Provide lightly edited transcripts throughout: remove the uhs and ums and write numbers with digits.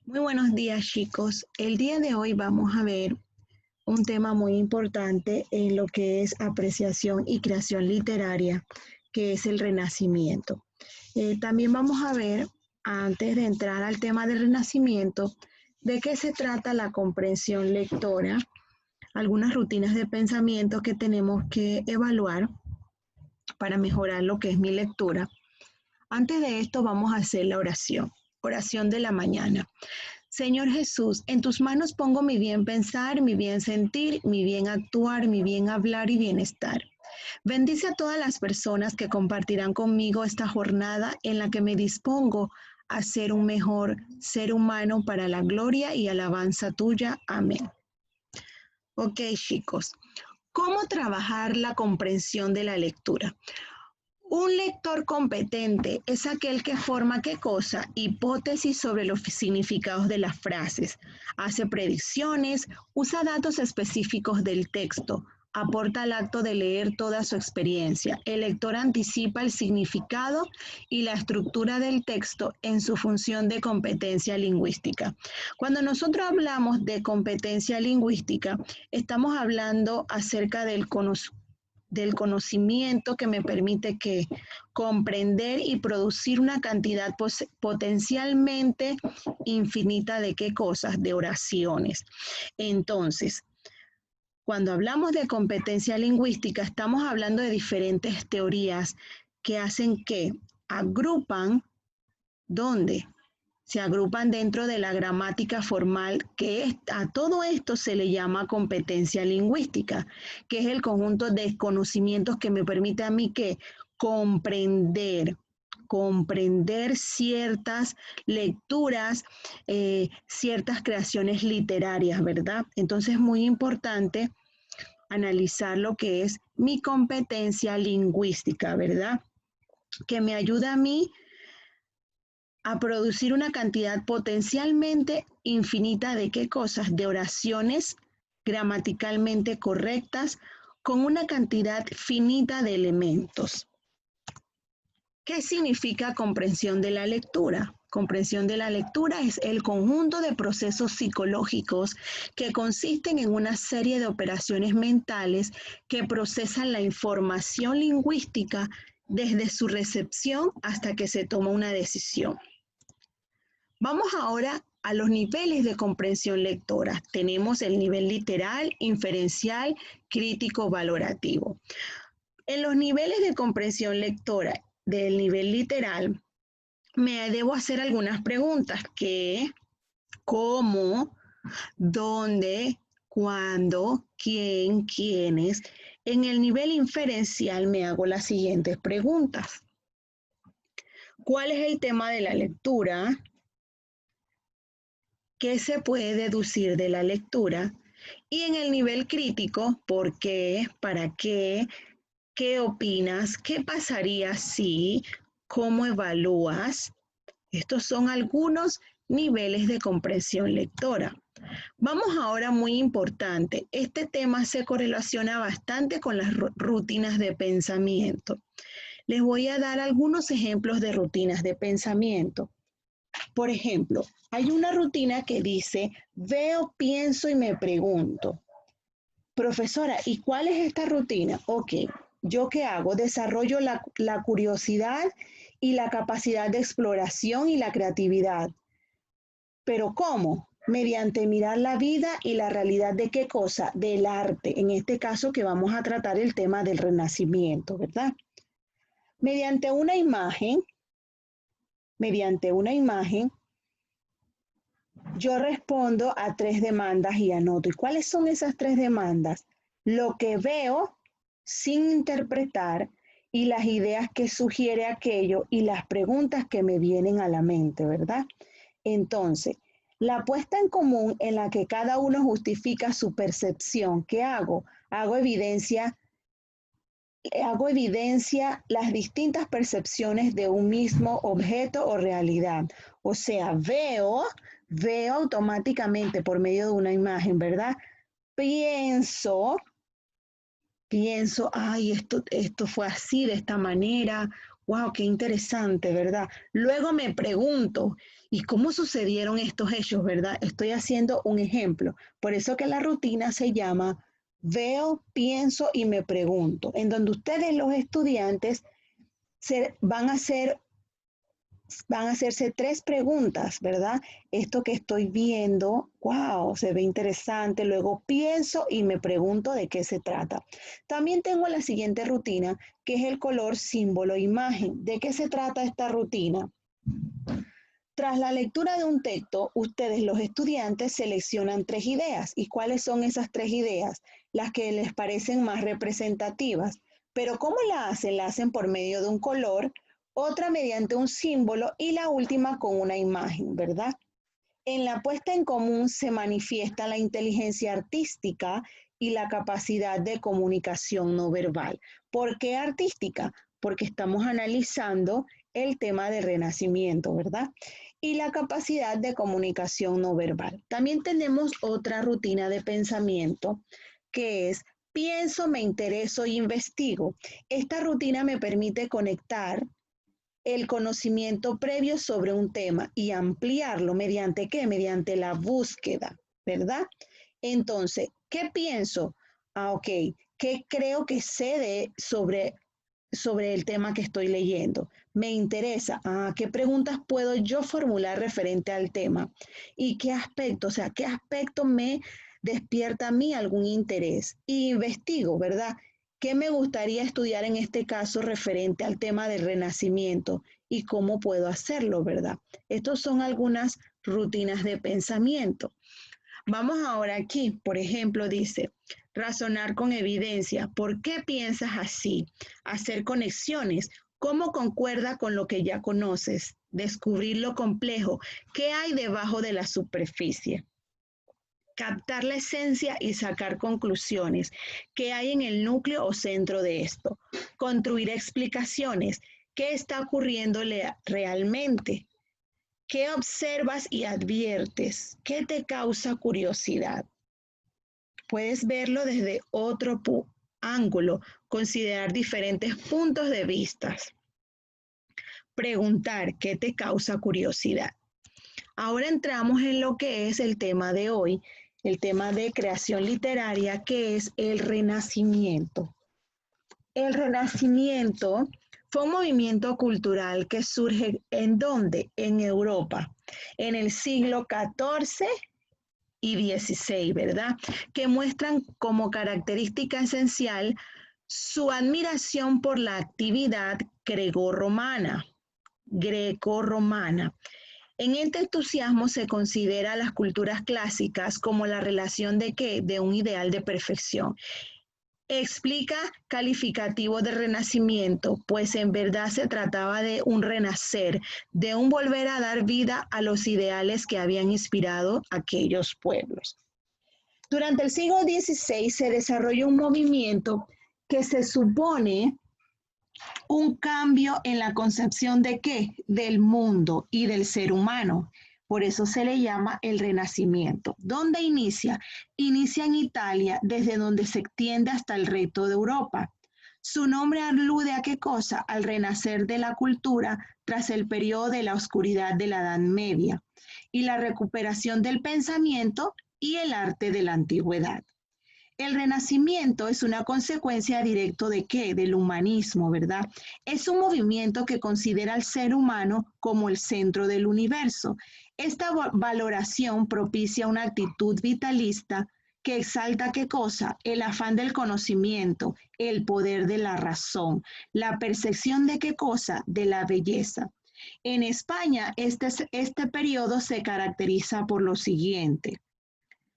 Muy buenos días, chicos. El día de hoy vamos a ver un tema muy importante en lo que es apreciación y creación literaria, que es el Renacimiento. También vamos a ver, antes de entrar al tema del Renacimiento, de qué se trata la comprensión lectora, algunas rutinas de pensamiento que tenemos que evaluar para mejorar lo que es mi lectura. Antes de esto vamos a hacer la oración de la mañana. Señor Jesús, en tus manos pongo mi bien pensar, mi bien sentir, mi bien actuar, mi bien hablar y bienestar. Bendice a todas las personas que compartirán conmigo esta jornada en la que me dispongo a ser un mejor ser humano para la gloria y alabanza tuya. Amén. Ok, chicos, ¿cómo trabajar la comprensión de la lectura? Un lector competente es aquel que forma ¿qué cosa? Hipótesis sobre los significados de las frases, hace predicciones, usa datos específicos del texto, aporta al acto de leer toda su experiencia. El lector anticipa el significado y la estructura del texto en su función de competencia lingüística. Cuando nosotros hablamos de competencia lingüística, estamos hablando acerca del conocimiento que me permite que comprender y producir una cantidad potencialmente infinita de qué cosas, de oraciones. Entonces, cuando hablamos de competencia lingüística, estamos hablando de diferentes teorías que hacen que agrupan, ¿dónde? Se agrupan dentro de la gramática formal, que a todo esto se le llama competencia lingüística, que es el conjunto de conocimientos que me permite a mí que comprender ciertas lecturas, ciertas creaciones literarias, ¿verdad? Entonces es muy importante analizar lo que es mi competencia lingüística, ¿verdad? Que me ayuda a mí a producir una cantidad potencialmente infinita de qué cosas, de oraciones gramaticalmente correctas con una cantidad finita de elementos. ¿Qué significa comprensión de la lectura? Comprensión de la lectura es el conjunto de procesos psicológicos que consisten en una serie de operaciones mentales que procesan la información lingüística desde su recepción hasta que se toma una decisión. Vamos ahora a los niveles de comprensión lectora. Tenemos el nivel literal, inferencial, crítico, valorativo. En los niveles de comprensión lectora del nivel literal, me debo hacer algunas preguntas. ¿Qué? ¿Cómo? ¿Dónde? ¿Cuándo? ¿Quién? ¿Quiénes? En el nivel inferencial me hago las siguientes preguntas. ¿Cuál es el tema de la lectura? ¿Qué se puede deducir de la lectura? Y en el nivel crítico, ¿por qué? ¿Para qué? ¿Qué opinas? ¿Qué pasaría si? ¿Cómo evalúas? Estos son algunos niveles de comprensión lectora. Vamos ahora muy importante. Este tema se correlaciona bastante con las rutinas de pensamiento. Les voy a dar algunos ejemplos de rutinas de pensamiento. Por ejemplo, hay una rutina que dice, veo, pienso y me pregunto. Profesora, ¿y cuál es esta rutina? Ok, ¿yo qué hago? Desarrollo la curiosidad y la capacidad de exploración y la creatividad. ¿Pero cómo? Mediante mirar la vida y la realidad de qué cosa? Del arte. En este caso que vamos a tratar el tema del Renacimiento, ¿verdad? Mediante una imagen, yo respondo a 3 demandas y anoto. ¿Y cuáles son esas 3 demandas? Lo que veo sin interpretar y las ideas que sugiere aquello y las preguntas que me vienen a la mente, ¿verdad? Entonces, la puesta en común en la que cada uno justifica su percepción. ¿Qué hago? Hago evidencia las distintas percepciones de un mismo objeto o realidad. O sea, veo automáticamente por medio de una imagen, ¿verdad? Pienso, ay, esto fue así, de esta manera, Wow, qué interesante, ¿verdad? Luego me pregunto, ¿y cómo sucedieron estos hechos, verdad? Estoy haciendo un ejemplo. Por eso que la rutina se llama veo, pienso y me pregunto, en donde ustedes, los estudiantes, van a hacerse tres preguntas, ¿verdad? Esto que estoy viendo, wow, se ve interesante. Luego pienso y me pregunto de qué se trata. También tengo la siguiente rutina, que es el color, símbolo, imagen. ¿De qué se trata esta rutina? Tras la lectura de un texto, ustedes, los estudiantes, seleccionan tres ideas. ¿Y cuáles son esas tres ideas? Las que les parecen más representativas. Pero ¿cómo la hacen? La hacen por medio de un color, otra mediante un símbolo y la última con una imagen, ¿verdad? En la puesta en común se manifiesta la inteligencia artística y la capacidad de comunicación no verbal. ¿Por qué artística? Porque estamos analizando el tema del renacimiento, ¿verdad? Y la capacidad de comunicación no verbal. También tenemos otra rutina de pensamiento que es pienso, me intereso e investigo. Esta rutina me permite conectar el conocimiento previo sobre un tema y ampliarlo mediante qué? Mediante la búsqueda, ¿verdad? Entonces, ¿qué pienso? Ok, ¿qué creo que sé sobre el tema que estoy leyendo? Me interesa. ¿Qué preguntas puedo yo formular referente al tema? ¿Y qué aspecto, o sea, qué aspecto me despierta a mí algún interés? Y investigo, ¿verdad? ¿Qué me gustaría estudiar en este caso referente al tema del renacimiento y cómo puedo hacerlo, verdad? Estos son algunas rutinas de pensamiento. Vamos ahora aquí, por ejemplo, dice, razonar con evidencia. ¿Por qué piensas así? Hacer conexiones. ¿Cómo concuerda con lo que ya conoces? Descubrir lo complejo. ¿Qué hay debajo de la superficie? Captar la esencia y sacar conclusiones. ¿Qué hay en el núcleo o centro de esto? Construir explicaciones. ¿Qué está ocurriéndole realmente? ¿Qué observas y adviertes? ¿Qué te causa curiosidad? Puedes verlo desde otro ángulo, considerar diferentes puntos de vista. Preguntar, ¿qué te causa curiosidad? Ahora entramos en lo que es el tema de hoy, el tema de creación literaria, que es el Renacimiento. El Renacimiento fue un movimiento cultural que surge ¿en dónde? En Europa, en el siglo XIV y XVI, ¿verdad? Que muestran como característica esencial su admiración por la actividad grecorromana. En este entusiasmo se considera a las culturas clásicas como la relación de qué? De un ideal de perfección. Explica calificativo de renacimiento, pues en verdad se trataba de un renacer, de un volver a dar vida a los ideales que habían inspirado a aquellos pueblos. Durante el siglo XVI se desarrolló un movimiento que se supone un cambio en la concepción de qué? Del mundo y del ser humano. Por eso se le llama el Renacimiento. ¿Dónde inicia? Inicia en Italia, desde donde se extiende hasta el resto de Europa. Su nombre alude a qué cosa? Al renacer de la cultura tras el periodo de la oscuridad de la Edad Media y la recuperación del pensamiento y el arte de la antigüedad. El Renacimiento es una consecuencia directa de qué? Del humanismo, ¿verdad? Es un movimiento que considera al ser humano como el centro del universo. Esta valoración propicia una actitud vitalista que exalta qué cosa? El afán del conocimiento, el poder de la razón, la percepción de qué cosa? De la belleza. En España, este periodo se caracteriza por lo siguiente.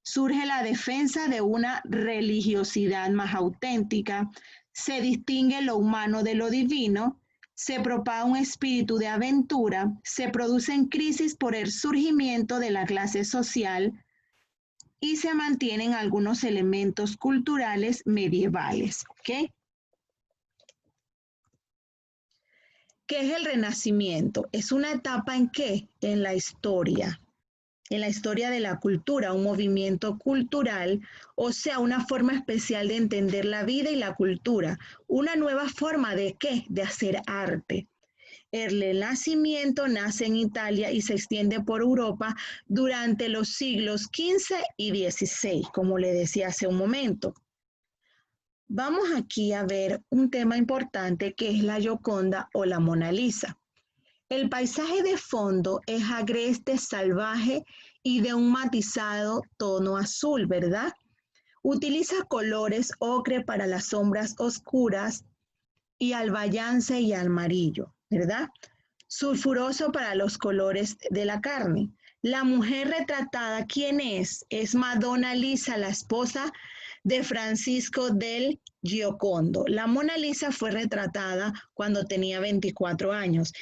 Surge la defensa de una religiosidad más auténtica, se distingue lo humano de lo divino, se propaga un espíritu de aventura, se producen crisis por el surgimiento de la clase social y se mantienen algunos elementos culturales medievales. ¿Okay? ¿Qué es el Renacimiento? Es una etapa en qué? En la historia de la cultura, un movimiento cultural, o sea, una forma especial de entender la vida y la cultura, una nueva forma de qué? De hacer arte. El Renacimiento nace en Italia y se extiende por Europa durante los siglos XV y XVI, como le decía hace un momento. Vamos aquí a ver un tema importante que es la Gioconda o la Mona Lisa. El paisaje de fondo es agreste, salvaje y de un matizado tono azul, ¿verdad? Utiliza colores ocre para las sombras oscuras y albayance y amarillo, ¿verdad? Sulfuroso para los colores de la carne. La mujer retratada, ¿quién es? Es Madonna Lisa, la esposa de Francisco del Giocondo. La Mona Lisa fue retratada cuando tenía 24 años.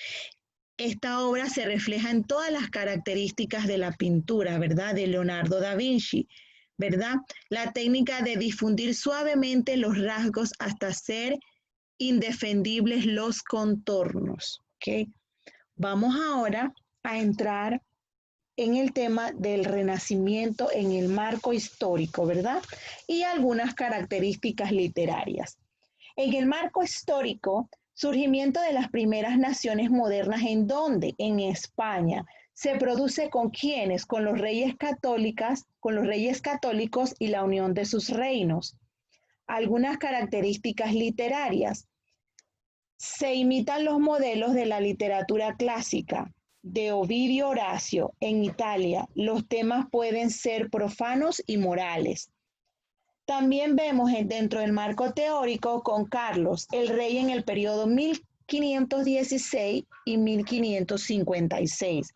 Esta obra se refleja en todas las características de la pintura, ¿verdad? De Leonardo da Vinci, ¿verdad? La técnica de difundir suavemente los rasgos hasta ser indefendibles los contornos, ¿ok? Vamos ahora a entrar en el tema del Renacimiento en el marco histórico, ¿verdad? Y algunas características literarias. En el marco histórico, surgimiento de las primeras naciones modernas, ¿en dónde? En España. ¿Se produce con quiénes? Con los reyes católicos y la unión de sus reinos. Algunas características literarias. Se imitan los modelos de la literatura clásica, de Ovidio Horacio, en Italia. Los temas pueden ser profanos y morales. También vemos dentro del marco teórico con Carlos, el rey en el periodo 1516 y 1556.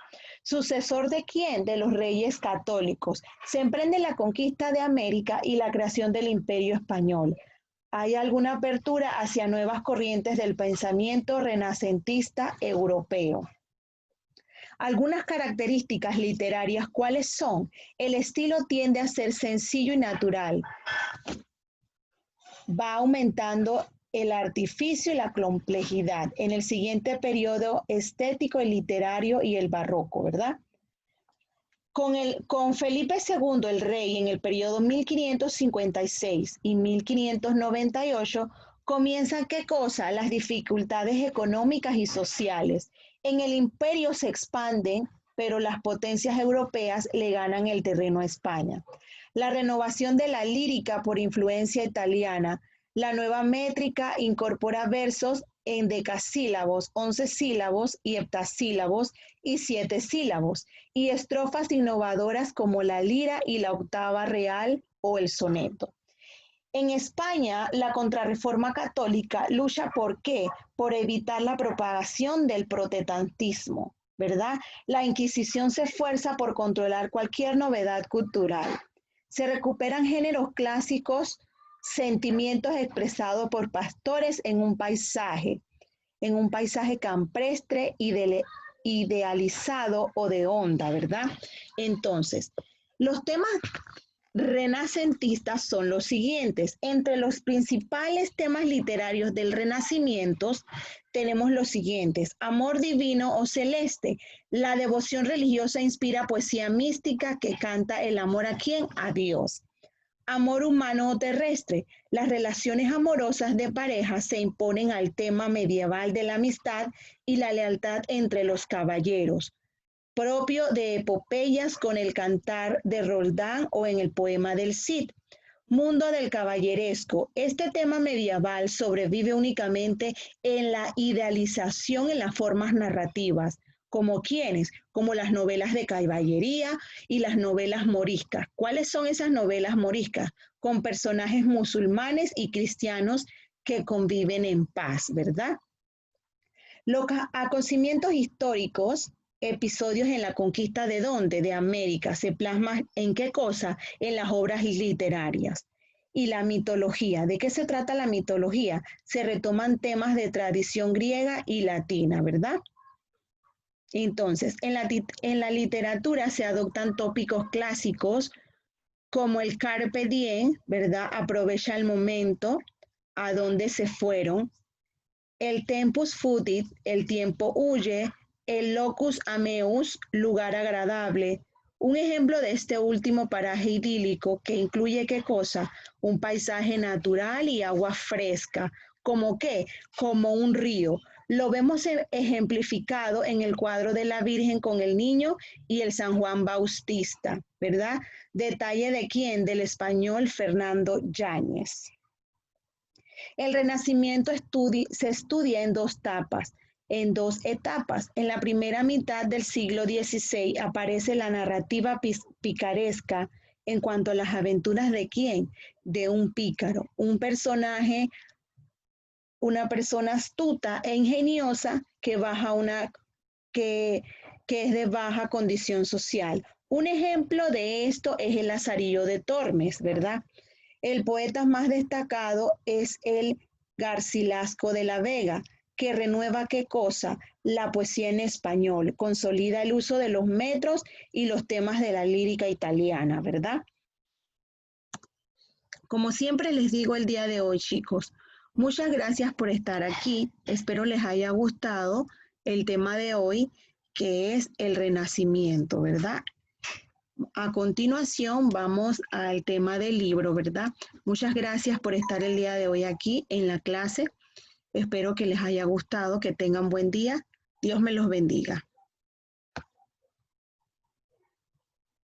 ¿Sucesor de quién? De los reyes católicos. Se emprende la conquista de América y la creación del Imperio Español. Hay alguna apertura hacia nuevas corrientes del pensamiento renacentista europeo. Algunas características literarias, ¿cuáles son? El estilo tiende a ser sencillo y natural. Va aumentando el artificio y la complejidad en el siguiente periodo estético y literario y el barroco, ¿verdad? Con Felipe II, el rey, en el periodo 1556 y 1598, comienzan, ¿qué cosa? Las dificultades económicas y sociales. En el imperio se expanden, pero las potencias europeas le ganan el terreno a España. La renovación de la lírica por influencia italiana. La nueva métrica incorpora versos en decasílabos, 11 sílabos y heptasílabos y 7 sílabos, y estrofas innovadoras como la lira y la octava real o el soneto. En España, la contrarreforma católica lucha ¿por qué? Por evitar la propagación del protestantismo, ¿verdad? La Inquisición se esfuerza por controlar cualquier novedad cultural. Se recuperan géneros clásicos, sentimientos expresados por pastores en un paisaje campestre idealizado o de onda, ¿verdad? Entonces, los temas renacentistas son los siguientes. Entre los principales temas literarios del Renacimiento tenemos los siguientes: amor divino o celeste. La devoción religiosa inspira poesía mística que canta el amor ¿a quién? A Dios. Amor humano o terrestre. Las relaciones amorosas de pareja se imponen al tema medieval de la amistad y la lealtad entre los caballeros, propio de epopeyas con el cantar de Roldán o en el poema del Cid. Mundo del caballeresco. Este tema medieval sobrevive únicamente en la idealización en las formas narrativas. ¿Como quiénes? Como las novelas de caballería y las novelas moriscas. ¿Cuáles son esas novelas moriscas? Con personajes musulmanes y cristianos que conviven en paz, ¿verdad? Los acontecimientos históricos, episodios en la conquista ¿de dónde? De América. Se plasma ¿en qué cosa? En las obras literarias. Y la mitología. ¿De qué se trata la mitología? Se retoman temas de tradición griega y latina, ¿verdad? Entonces, en la literatura se adoptan tópicos clásicos como el carpe diem, ¿verdad? Aprovecha el momento, a dónde se fueron. El tempus fugit, el tiempo huye. El locus ameus, lugar agradable. Un ejemplo de este último paraje idílico que incluye ¿qué cosa? Un paisaje natural y agua fresca. ¿Como qué? Como un río. Lo vemos ejemplificado en el cuadro de la Virgen con el niño y el San Juan Bautista, ¿verdad? Detalle de quién, del español Fernando Yáñez. El Renacimiento se estudia en dos etapas. En la primera mitad del siglo XVI aparece la narrativa picaresca en cuanto a las aventuras de quién, de un pícaro, un personaje, una persona astuta e ingeniosa que es de baja condición social. Un ejemplo de esto es el Lazarillo de Tormes, ¿verdad? El poeta más destacado es el Garcilasco de la Vega, que renueva qué cosa, la poesía en español, consolida el uso de los metros y los temas de la lírica italiana, ¿verdad? Como siempre les digo el día de hoy, chicos, muchas gracias por estar aquí. Espero les haya gustado el tema de hoy, que es el Renacimiento, ¿verdad? A continuación vamos al tema del libro, ¿verdad? Muchas gracias por estar el día de hoy aquí en la clase. Espero que les haya gustado, que tengan buen día. Dios me los bendiga.